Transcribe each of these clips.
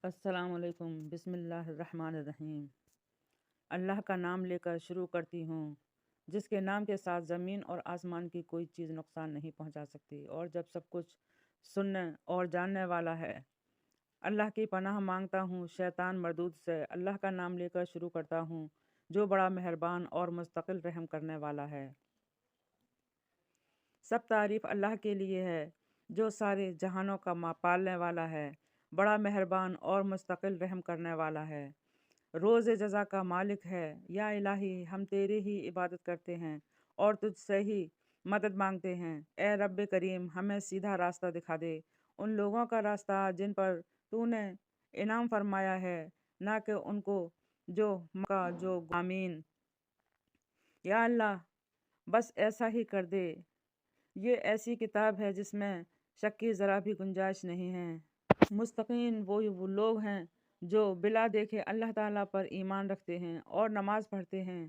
السلام علیکم۔ بسم اللہ الرحمن الرحیم۔ اللہ کا نام لے کر شروع کرتی ہوں، جس کے نام کے ساتھ زمین اور آسمان کی کوئی چیز نقصان نہیں پہنچا سکتی، اور جب سب کچھ سننے اور جاننے والا ہے۔ اللہ کی پناہ مانگتا ہوں شیطان مردود سے۔ اللہ کا نام لے کر شروع کرتا ہوں، جو بڑا مہربان اور مستقل رحم کرنے والا ہے۔ سب تعریف اللہ کے لیے ہے، جو سارے جہانوں کا پالنے والا ہے، بڑا مہربان اور مستقل رحم کرنے والا ہے، روز جزا کا مالک ہے۔ یا الہی، ہم تیری ہی عبادت کرتے ہیں اور تجھ سے ہی مدد مانگتے ہیں۔ اے رب کریم، ہمیں سیدھا راستہ دکھا دے، ان لوگوں کا راستہ جن پر تو نے انعام فرمایا ہے، نہ کہ ان کو جو آمین۔ یا اللہ، بس ایسا ہی کر دے۔ یہ ایسی کتاب ہے جس میں شک کی ذرا بھی گنجائش نہیں ہے۔ مستقین وہ لوگ ہیں جو بلا دیکھے اللہ تعالیٰ پر ایمان رکھتے ہیں اور نماز پڑھتے ہیں،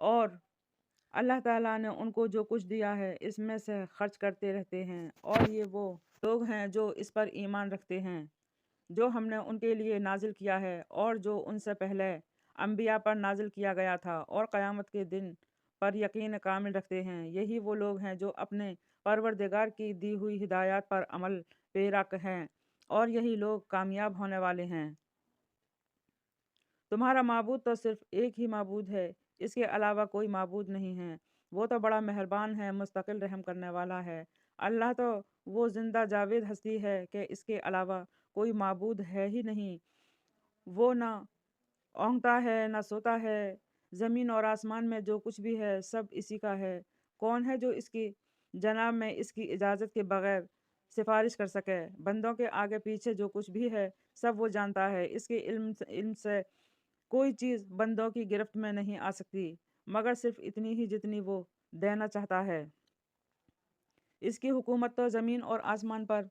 اور اللہ تعالیٰ نے ان کو جو کچھ دیا ہے اس میں سے خرچ کرتے رہتے ہیں، اور یہ وہ لوگ ہیں جو اس پر ایمان رکھتے ہیں جو ہم نے ان کے لیے نازل کیا ہے اور جو ان سے پہلے انبیاء پر نازل کیا گیا تھا، اور قیامت کے دن پر یقین کامل رکھتے ہیں۔ یہی وہ لوگ ہیں جو اپنے پروردگار کی دی ہوئی ہدایات پر عمل پیرا ہیں، اور یہی لوگ کامیاب ہونے والے ہیں۔ تمہارا معبود تو صرف ایک ہی معبود ہے، اس کے علاوہ کوئی معبود نہیں ہے۔ وہ تو بڑا مہربان ہے، مستقل رحم کرنے والا ہے۔ اللہ تو وہ زندہ جاوید ہستی ہے کہ اس کے علاوہ کوئی معبود ہے ہی نہیں۔ وہ نہ اونگتا ہے نہ سوتا ہے۔ زمین اور آسمان میں جو کچھ بھی ہے سب اسی کا ہے۔ کون ہے جو اس کی جناب میں اس کی اجازت کے بغیر سفارش کر سکے؟ بندوں کے آگے پیچھے جو کچھ بھی ہے سب وہ جانتا ہے۔ اس کے علم سے کوئی چیز بندوں کی گرفت میں نہیں آ سکتی، مگر صرف اتنی ہی جتنی وہ دینا چاہتا ہے۔ اس کی حکومت تو زمین اور آسمان پر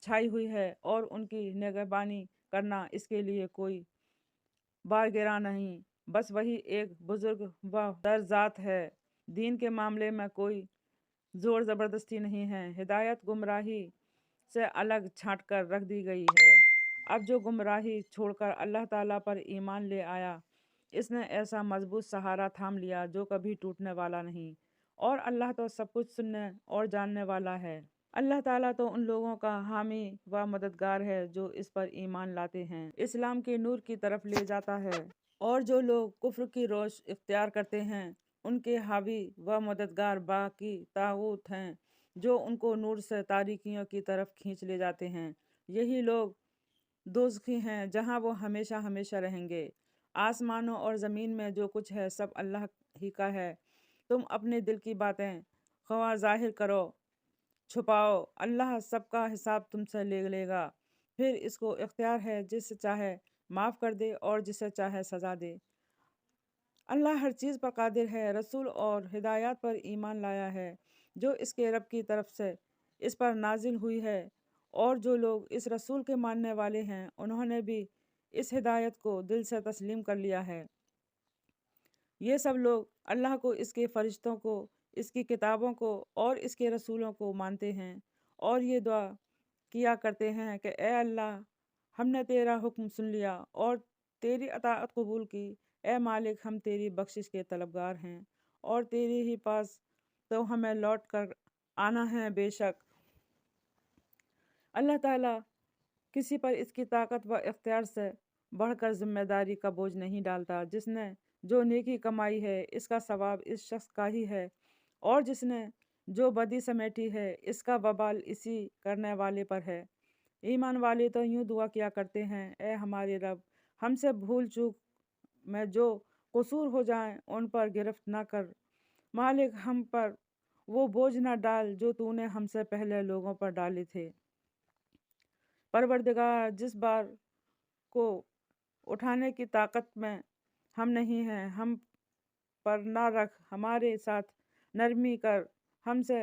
چھائی ہوئی ہے، اور ان کی نگہبانی کرنا اس کے لیے کوئی بارگراں نہیں، بس وہی ایک بزرگ و در ذات ہے۔ دین کے معاملے میں کوئی زور زبردستی نہیں ہے۔ ہدایت گمراہی سے الگ چھانٹ کر رکھ دی گئی ہے۔ اب جو گمراہی چھوڑ کر اللہ تعالیٰ پر ایمان لے آیا، اس نے ایسا مضبوط سہارا تھام لیا جو کبھی ٹوٹنے والا نہیں، اور اللہ تو سب کچھ سننے اور جاننے والا ہے۔ اللہ تعالیٰ تو ان لوگوں کا حامی و مددگار ہے جو اس پر ایمان لاتے ہیں، اسلام کے نور کی طرف لے جاتا ہے، اور جو لوگ کفر کی روش اختیار کرتے ہیں ان کے حاوی و مددگار باقی طاغوت ہیں جو ان کو نور سے تاریکیوں کی طرف کھینچ لے جاتے ہیں۔ یہی لوگ دوزخی ہیں جہاں وہ ہمیشہ ہمیشہ رہیں گے۔ آسمانوں اور زمین میں جو کچھ ہے سب اللہ ہی کا ہے۔ تم اپنے دل کی باتیں خواہ ظاہر کرو چھپاؤ، اللہ سب کا حساب تم سے لے لے گا۔ پھر اس کو اختیار ہے جسے چاہے معاف کر دے اور جسے چاہے سزا دے۔ اللہ ہر چیز پر قادر ہے۔ رسول اور ہدایات پر ایمان لایا ہے جو اس کے رب کی طرف سے اس پر نازل ہوئی ہے، اور جو لوگ اس رسول کے ماننے والے ہیں انہوں نے بھی اس ہدایت کو دل سے تسلیم کر لیا ہے۔ یہ سب لوگ اللہ کو، اس کے فرشتوں کو، اس کی کتابوں کو اور اس کے رسولوں کو مانتے ہیں، اور یہ دعا کیا کرتے ہیں کہ اے اللہ، ہم نے تیرا حکم سن لیا اور تیری اطاعت قبول کی۔ اے مالک، ہم تیری بخشش کے طلبگار ہیں، اور تیرے ہی پاس تو ہمیں لوٹ کر آنا ہے۔ بے شک اللہ تعالیٰ کسی پر اس کی طاقت و اختیار سے بڑھ کر ذمہ داری کا بوجھ نہیں ڈالتا۔ جس نے جو نیکی کمائی ہے اس کا ثواب اس شخص کا ہی ہے، اور جس نے جو بدی سمیٹی ہے اس کا وبال اسی کرنے والے پر ہے۔ ایمان والے تو یوں دعا کیا کرتے ہیں، اے ہمارے رب، ہم سے بھول چوک میں جو قصور ہو جائیں ان پر گرفت نہ کر۔ مالک، ہم پر وہ بوجھ نہ ڈال جو تو نے ہم سے پہلے لوگوں پر ڈالے تھے۔ پروردگار، جس بار کو اٹھانے کی طاقت میں ہم نہیں ہیں، ہم پر نہ رکھ، ہمارے ساتھ نرمی کر، ہم سے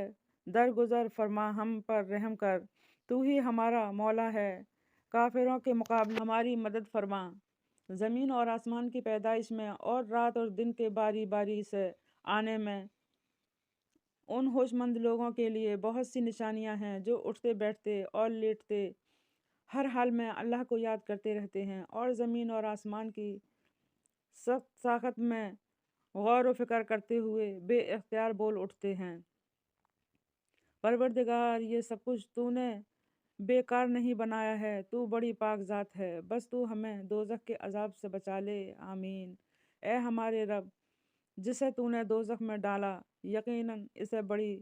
درگزر فرما، ہم پر رحم کر۔ تو ہی ہمارا مولا ہے، کافروں کے مقابلے ہماری مدد فرما۔ زمین اور آسمان کی پیدائش میں اور رات اور دن کے باری باری سے آنے میں ان ہوش مند لوگوں کے لیے بہت سی نشانیاں ہیں جو اٹھتے بیٹھتے اور لیٹتے ہر حال میں اللہ کو یاد کرتے رہتے ہیں اور زمین اور آسمان کی سخت ساخت میں غور و فکر کرتے ہوئے بے اختیار بول اٹھتے ہیں، پروردگار یہ سب کچھ تو نے بیکار نہیں بنایا ہے، تو بڑی پاک ذات ہے، بس تو ہمیں دوزخ کے عذاب سے بچا لے، آمین۔ اے ہمارے رب، جسے تو نے دوزخ میں ڈالا، یقیناً اسے بڑی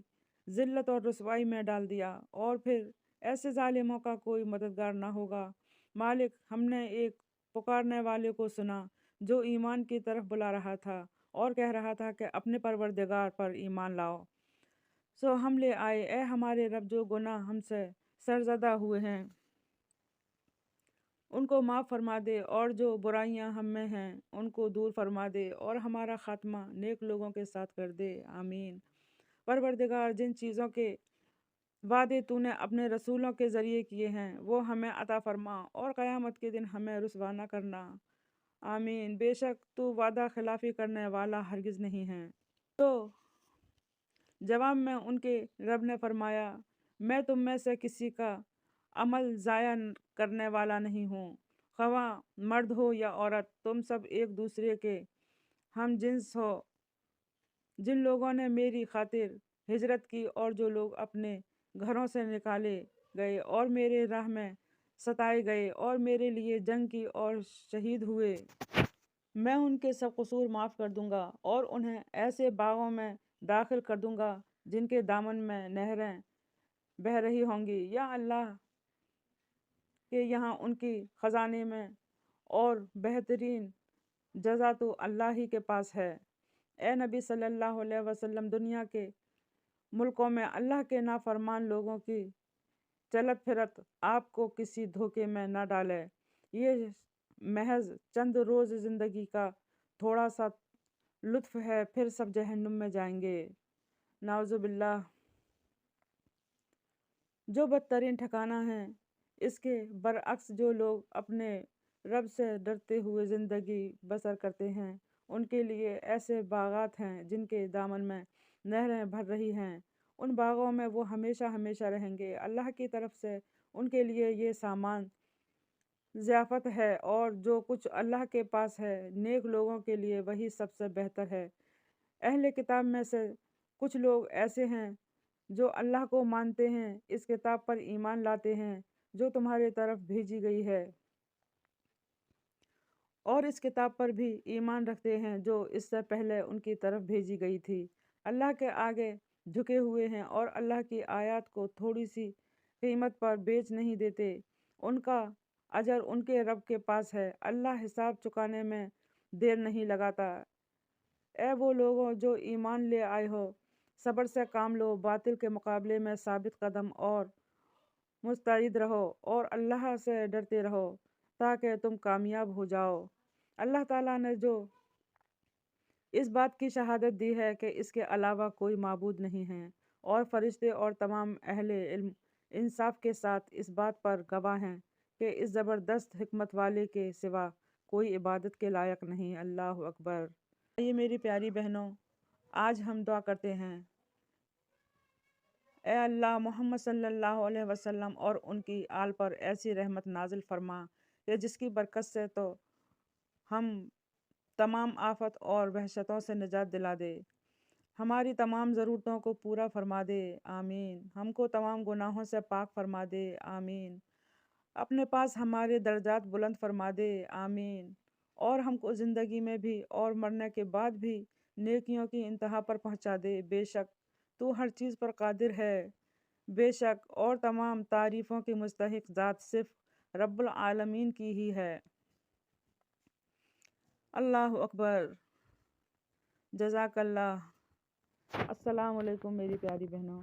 ذلت اور رسوائی میں ڈال دیا، اور پھر ایسے ظالموں کا کوئی مددگار نہ ہوگا۔ مالک، ہم نے ایک پکارنے والے کو سنا جو ایمان کی طرف بلا رہا تھا اور کہہ رہا تھا کہ اپنے پروردگار پر ایمان لاؤ، سو ہم لے آئے۔ اے ہمارے رب، جو گناہ ہم سے سرزدہ ہوئے ہیں ان کو معاف فرما دے، اور جو برائیاں ہم میں ہیں ان کو دور فرما دے، اور ہمارا خاتمہ نیک لوگوں کے ساتھ کر دے، آمین۔ پروردگار، جن چیزوں کے وعدے تو نے اپنے رسولوں کے ذریعے کیے ہیں وہ ہمیں عطا فرما، اور قیامت کے دن ہمیں رسوا نہ کرنا، آمین۔ بے شک تو وعدہ خلافی کرنے والا ہرگز نہیں ہے۔ تو جواب میں ان کے رب نے فرمایا، میں تم میں سے کسی کا عمل ضائع کرنے والا نہیں ہوں، خواہ مرد ہو یا عورت، تم سب ایک دوسرے کے ہم جنس ہو۔ جن لوگوں نے میری خاطر ہجرت کی اور جو لوگ اپنے گھروں سے نکالے گئے اور میرے راہ میں ستائے گئے اور میرے لیے جنگ کی اور شہید ہوئے، میں ان کے سب قصور معاف کر دوں گا اور انہیں ایسے باغوں میں داخل کر دوں گا جن کے دامن میں نہریں بہہ رہی ہوں گی، یا اللہ کہ یہاں ان کی خزانے میں، اور بہترین جزا تو اللہ ہی کے پاس ہے۔ اے نبی صلی اللہ علیہ وسلم، دنیا کے ملکوں میں اللہ کے نافرمان لوگوں کی چلت پھرت آپ کو کسی دھوکے میں نہ ڈالے، یہ محض چند روز زندگی کا تھوڑا سا لطف ہے، پھر سب جہنم میں جائیں گے، نعوذ باللہ۔ جو بدترین ٹھکانہ ہے، اس کے برعکس جو لوگ اپنے رب سے ڈرتے ہوئے زندگی بسر کرتے ہیں ان کے لیے ایسے باغات ہیں جن کے دامن میں نہریں بہہ رہی ہیں، ان باغوں میں وہ ہمیشہ ہمیشہ رہیں گے۔ اللہ کی طرف سے ان کے لیے یہ سامان ضیافت ہے، اور جو کچھ اللہ کے پاس ہے نیک لوگوں کے لیے وہی سب سے بہتر ہے۔ اہل کتاب میں سے کچھ لوگ ایسے ہیں جو اللہ کو مانتے ہیں، اس کتاب پر ایمان لاتے ہیں جو تمہارے طرف بھیجی گئی ہے، اور اس کتاب پر بھی ایمان رکھتے ہیں جو اس سے پہلے ان کی طرف بھیجی گئی تھی، اللہ کے آگے جھکے ہوئے ہیں اور اللہ کی آیات کو تھوڑی سی قیمت پر بیچ نہیں دیتے، ان کا اجر ان کے رب کے پاس ہے، اللہ حساب چکانے میں دیر نہیں لگاتا۔ اے وہ لوگوں جو ایمان لے آئے ہو، صبر سے کام لو، باطل کے مقابلے میں ثابت قدم اور مستعد رہو، اور اللہ سے ڈرتے رہو تاکہ تم کامیاب ہو جاؤ۔ اللہ تعالیٰ نے جو اس بات کی شہادت دی ہے کہ اس کے علاوہ کوئی معبود نہیں ہے، اور فرشتے اور تمام اہل علم انصاف کے ساتھ اس بات پر گواہ ہیں کہ اس زبردست حکمت والے کے سوا کوئی عبادت کے لائق نہیں، اللہ اکبر۔ یہ میری پیاری بہنوں، آج ہم دعا کرتے ہیں، اے اللہ، محمد صلی اللہ علیہ وسلم اور ان کی آل پر ایسی رحمت نازل فرما کہ جس کی برکت سے تو ہم تمام آفت اور وحشتوں سے نجات دلا دے، ہماری تمام ضرورتوں کو پورا فرما دے، آمین۔ ہم کو تمام گناہوں سے پاک فرما دے، آمین۔ اپنے پاس ہمارے درجات بلند فرما دے، آمین۔ اور ہم کو زندگی میں بھی اور مرنے کے بعد بھی نیکیوں کی انتہا پر پہنچا دے، بے شک تو ہر چیز پر قادر ہے، بے شک اور تمام تعریفوں کی مستحق ذات صرف رب العالمین کی ہی ہے، اللہ اکبر، جزاک اللہ۔ السلام علیکم میری پیاری بہنوں۔